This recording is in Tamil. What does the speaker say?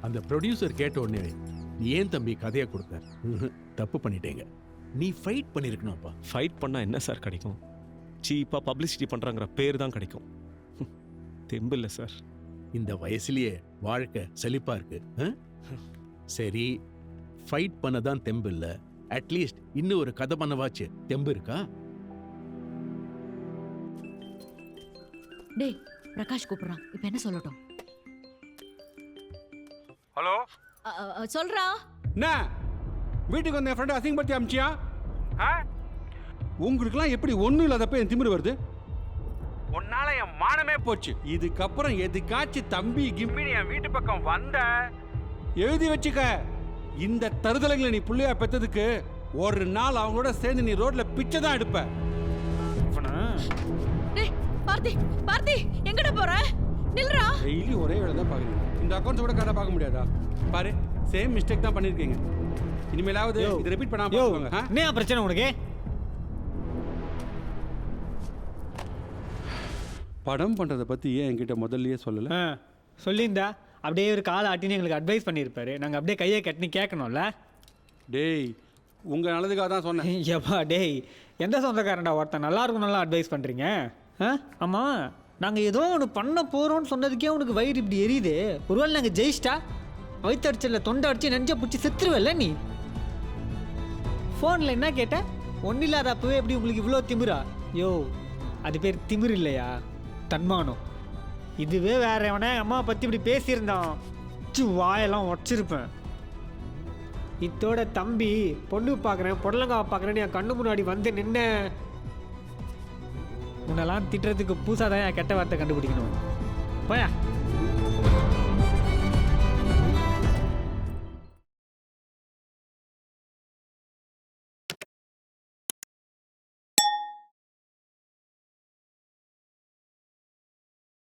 அந்த ப்ரொடியூசர் கேட்ட உடனே ஏன் தம்பி கதையை கொடுத்த? தப்பு பண்ணிட்டேங்க. நீ ஃபைட் பண்ணிருக்கணும்ப்பா. ஃபைட் பண்ணால் என்ன சார் கிடைக்கும்? சீப்பாக பப்ளிசிட்டி பண்ணுறாங்கிற பேர் தான் கிடைக்கும். தெம்பு இல்லை சார். இந்த வயசுலயே வாழ்க்கை செழிப்பா இருக்கு. சரி, ஃபைட் பண்ண தான் தெம்பு இல்லை, அட்லீஸ்ட் இன்னும் ஒரு கதை பண்ணவாச்சு தெம்பு இருக்கா? டேய், பிரகாஷ் கூப்பிடுறான். இப்ப என்ன சொல்லட்டும்? ஹலோ, சொல்றா. என்ன வீட்டுக்கு வந்த என் ஃப்ரெண்ட் அசிங்கப்படுத்தி அமிச்சியா? உங்களுக்குலாம் எப்படி ஒன்றும் இல்லாதப்ப என் திமிரு வருது? உன்னால என் மானமே போச்சு. இதுக்கப்புறம் எதுக்காச்சும் தம்பி கிம்பினி என் வீட்டு பக்கம் வந்த எழுதி வச்சுக்க, இந்த தருதலைங்களை நீ புள்ளையா பெற்றதுக்கு ஒரு நாள் அவங்களோட சேர்ந்து நீ ரோட்ல பிச்சை தான் எடுப்ப. டேய் பார்த்தி, பார்த்தி எங்கடா போற? நில்றா. டெய்லி ஒரே வேலை தான் பாக்குறீங்க. இந்த அக்கௌண்ட்ஸ் கூட கரெக்டாக பார்க்க முடியாதா? பாரு, சேம் மிஸ்டேக் தான் பண்ணிருக்கீங்க. இனிமேலாவது இதை ரிப்பீட் பண்ணாம பாருங்க. என்ன பிரச்சனை உனக்கு? படம் பண்றதை பத்தி ஏன் என்கிட்ட முதல்லயே சொல்லல? சொல்லியிருந்தா அப்படியே ஒரு காலை ஆட்டின்னு எங்களுக்கு அட்வைஸ் பண்ணியிருப்பாரு. நாங்கள் அப்படியே கையை கட்டினு கேட்கணும்ல. டேய், உங்க நல்லதுக்காக தான் சொன்னேன். ஏப்பா டேய், எந்த சொந்தக்காரன்டா ஒருத்தன் நல்லா இருக்கும் நல்லா அட்வைஸ் பண்ணுறீங்க? ஆமாம், நாங்கள் ஏதோ ஒன்று பண்ண போகிறோம்னு சொன்னதுக்கே உனக்கு வயிறு இப்படி எரியுது. ஒருவேளை நாங்கள் ஜெயிச்சிட்டா வயிற்றடிச்சல தொண்டை அடிச்சு நெஞ்ச பிடிச்சி செத்துருவல்ல நீ? ஃபோனில் என்ன கேட்ட? ஒன்றும் இல்லாத அப்பவே எப்படி உங்களுக்கு இவ்வளோ திமிரா? யோ, அது பேர் திமிர் இல்லையா, தன்மானம். இதுவே வேற எவனே அம்மா பற்றி இப்படி பேசியிருந்தான், வாயெல்லாம் உடச்சிருப்பேன். இத்தோட தம்பி பொண்ணு பார்க்குறேன் பொடலங்காவை பார்க்குறேன்னு என் கண்ணு முன்னாடி வந்து நின்ன உன்னெல்லாம் திட்டுறதுக்கு பூசாதான் என் கெட்ட வார்த்தை கண்டுபிடிக்கணும். போயா.